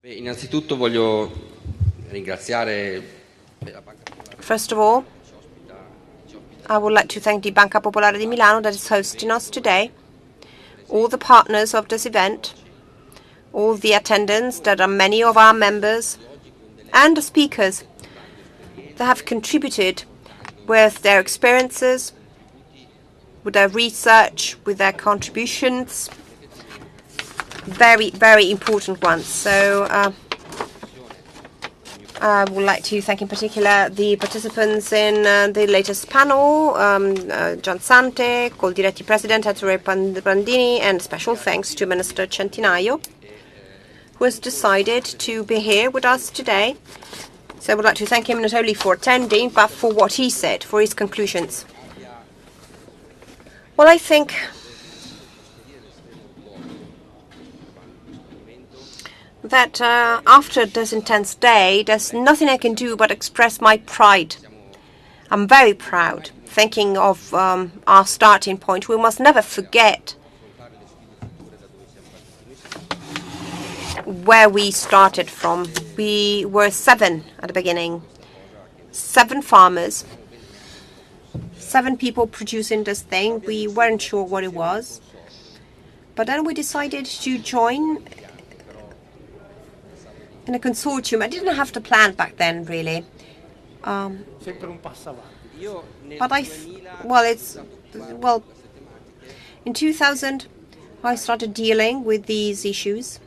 Innanzitutto voglio ringraziare la Banca Popolare. First of all, I would like to thank the Banca Popolare di Milano that is hosting us today, all the partners of this event, all the attendants that are many of our members, and the speakers that have contributed with their experiences, with their research, with their contributions. Very, very important ones. So I would like to thank in particular the participants in the latest panel, John Sante, Coldiretti President, Ettore Brandini, and special thanks to Minister Centinaio, who has decided to be here with us today. So I would like to thank him not only for attending, but for what he said, for his conclusions. Well, I think that after this intense day, there's nothing I can do but express my pride. I'm very proud, thinking of our starting point. We must never forget where we started from. We were 7 at the beginning, 7 farmers, 7 people producing this thing. We weren't sure what it was, but then we decided to join in a consortium. I didn't have to plan back then, really. But in 2000, I started dealing with these issues.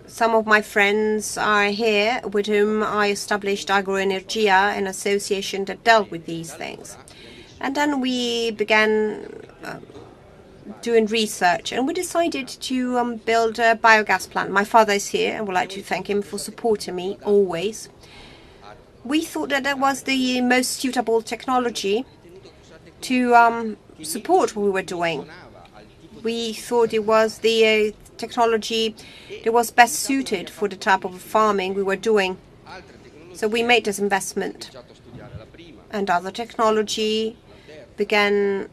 Some of my friends are here with whom I established Agroenergia, an association that dealt with these things. And then we began doing research, and we decided to build a biogas plant. My father is here, and would like to thank him for supporting me always. We thought that that was the most suitable technology to support what we were doing. We thought it was the technology that was best suited for the type of farming we were doing. So we made this investment, and other technology began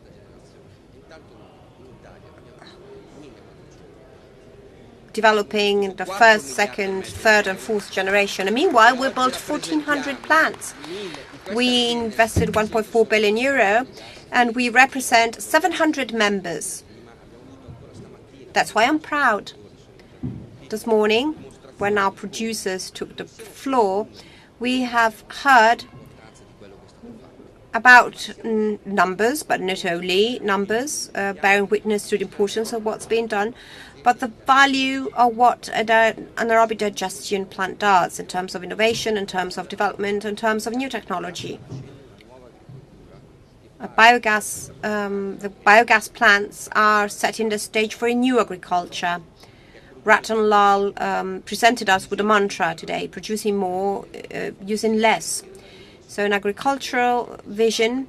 developing the first, second, third, and fourth generation. And meanwhile, we built 1,400 plants. We invested 1.4 billion euro, and we represent 700 members. That's why I'm proud. This morning, when our producers took the floor, we have heard about numbers, but not only numbers, bearing witness to the importance of what's being done, but the value of what an anaerobic digestion plant does in terms of innovation, in terms of development, in terms of new technology. The biogas plants are setting the stage for a new agriculture. Ratan Lal presented us with a mantra today: producing more, using less. So an agricultural vision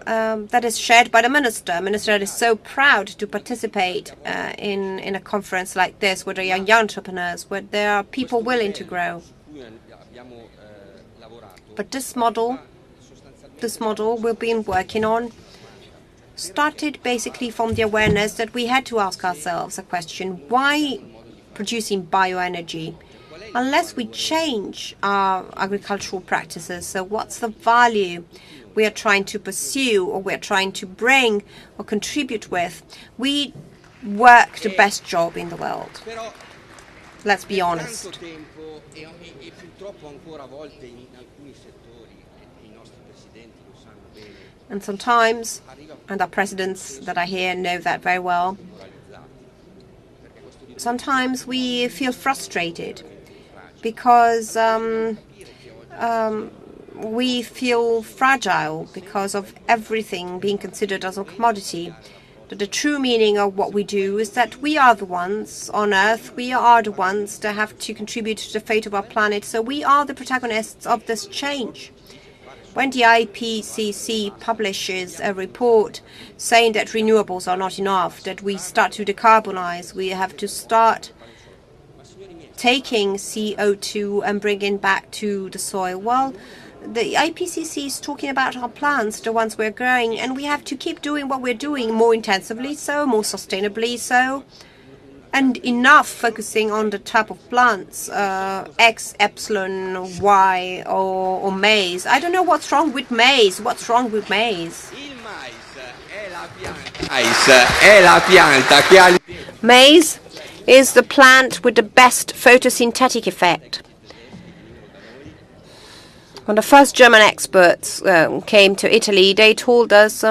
that is shared by the minister. Minister is so proud to participate in a conference like this, where there are young entrepreneurs, where there are people willing to grow. But this model we've been working on started basically from the awareness that we had to ask ourselves a question: why producing bioenergy? Unless we change our agricultural practices, so what's the value we are trying to pursue, or we're trying to bring or contribute with? We work the best job in the world. Let's be honest. And sometimes, and our presidents that are here know that very well, sometimes we feel frustrated because we feel fragile because of everything being considered as a commodity. But the true meaning of what we do is that we are the ones on Earth, we are the ones that have to contribute to the fate of our planet, so we are the protagonists of this change. When the IPCC publishes a report saying that renewables are not enough, that we start to decarbonize, we have to start taking CO2 and bringing back to the soil, well, the IPCC is talking about our plants, the ones we're growing, and we have to keep doing what we're doing more intensively, so more sustainably, so and enough focusing on the type of plants, X, epsilon, Y, or maize. I don't know what's wrong with maize. What's wrong with maize? Maize is the plant with the best photosynthetic effect. When the first German experts came to Italy, they told us,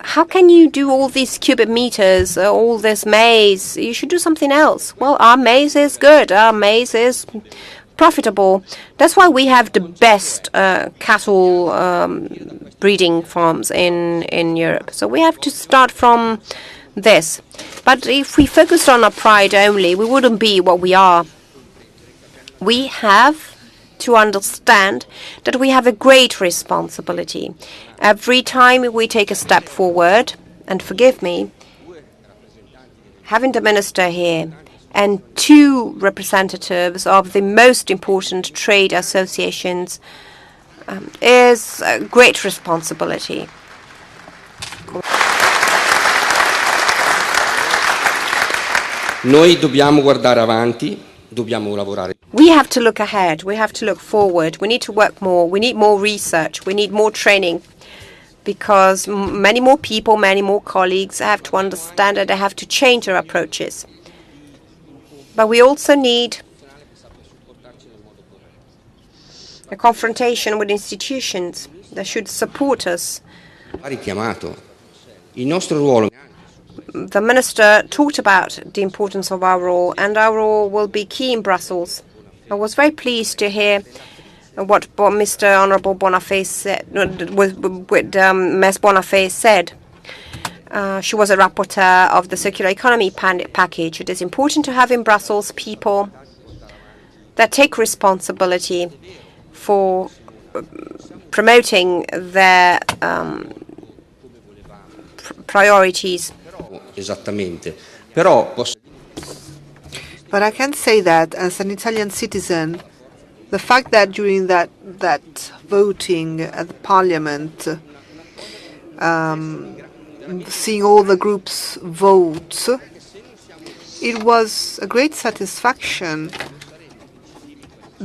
how can you do all these cubic meters, all this maize? You should do something else. Well, our maize is good. Our maize is profitable. That's why we have the best cattle breeding farms in Europe. So we have to start from this. But if we focused on our pride only, we wouldn't be what we are. We have to understand that we have a great responsibility. Every time we take a step forward, and forgive me, having the minister here and 2 representatives of the most important trade associations is a great responsibility. Noi dobbiamo guardare avanti, dobbiamo lavorare. We have to look ahead. We have to look forward. We need to work more. We need more research. We need more training, because many more people, many more colleagues have to understand that they have to change their approaches. But we also need a confrontation with institutions that should support us. The minister talked about the importance of our role, and our role will be key in Brussels. I was very pleased to hear what Mr. Honourable Bonafé said, Ms. Bonafé said. She was a rapporteur of the circular economy package. It is important to have in Brussels people that take responsibility for promoting their priorities. But I can say that as an Italian citizen, the fact that during that voting at the parliament, seeing all the groups vote, it was a great satisfaction,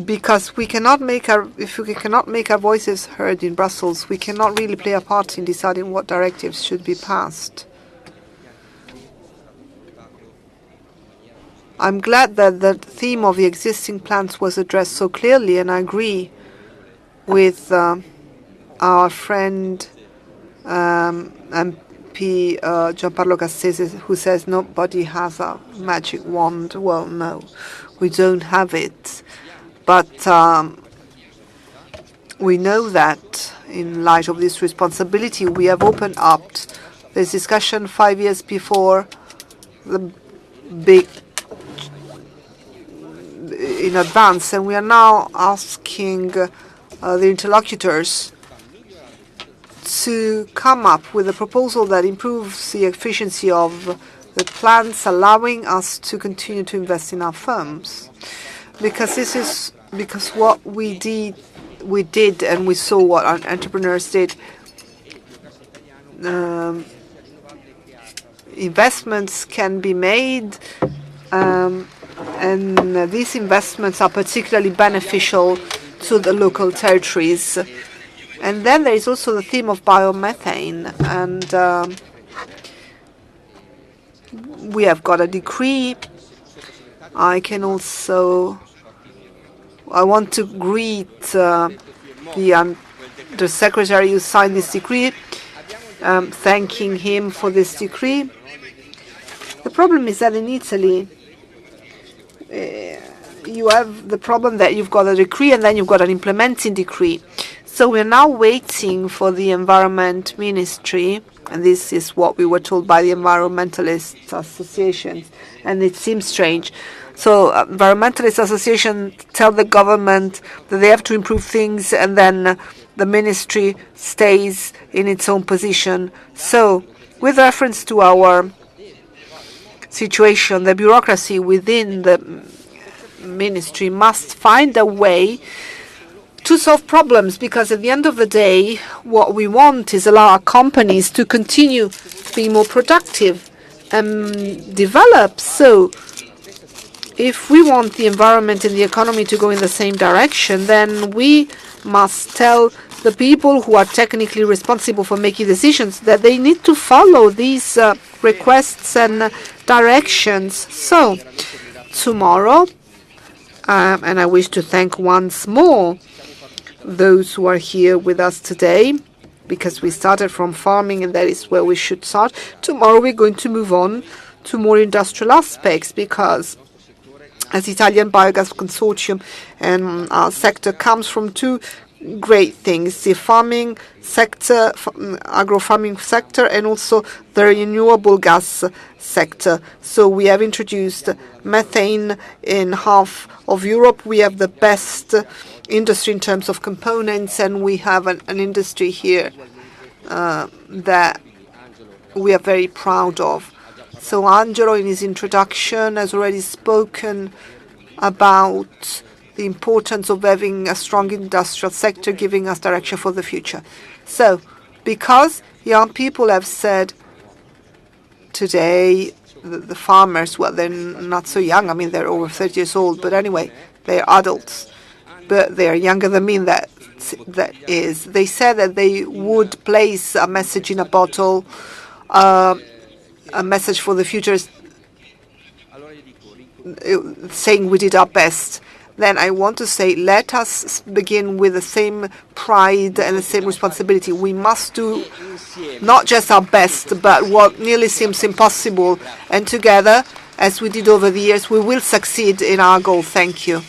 because if we cannot make our voices heard in Brussels, we cannot really play a part in deciding what directives should be passed. I'm glad that the theme of the existing plans was addressed so clearly, and I agree with our friend MP Gianpaolo Cassese, who says nobody has a magic wand. Well, no, we don't have it. But we know that in light of this responsibility, we have opened up this discussion 5 years before the big in advance, and we are now asking the interlocutors to come up with a proposal that improves the efficiency of the plans, allowing us to continue to invest in our firms. Because what we did, and we saw what our entrepreneurs did. Investments can be made, and these investments are particularly beneficial to the local territories. And then there is also the theme of biomethane, and we have got a decree. I want to greet the secretary who signed this decree, thanking him for this decree. The problem is that in Italy, you have the problem that you've got a decree and then you've got an implementing decree. So we're now waiting for the Environment Ministry, and this is what we were told by the environmentalist associations, and it seems strange. So environmentalist associations tell the government that they have to improve things, and then the ministry stays in its own position. So with reference to our situation, the bureaucracy within the ministry must find a way to solve problems, because at the end of the day, what we want is allow our companies to continue being more productive, develop. So if we want the environment and the economy to go in the same direction, then we must tell the people who are technically responsible for making decisions that they need to follow these requests and directions. So tomorrow, and I wish to thank once more those who are here with us today, because we started from farming and that is where we should start. Tomorrow we're going to move on to more industrial aspects, because as Italian Biogas Consortium and our sector comes from two great things: the farming sector, agro-farming sector, and also the renewable gas sector. So we have introduced methane in half of Europe. We have the best industry in terms of components, and we have an industry here that we are very proud of. So Angelo, in his introduction, has already spoken about the importance of having a strong industrial sector giving us direction for the future. So, because young people have said today, the farmers, well, they're not so young. I mean, they're over 30 years old, but anyway, they're adults, but they're younger than me. That is, they said that they would place a message in a bottle, a message for the future, saying we did our best. Then I want to say, let us begin with the same pride and the same responsibility. We must do not just our best, but what nearly seems impossible. And together, as we did over the years, we will succeed in our goal. Thank you.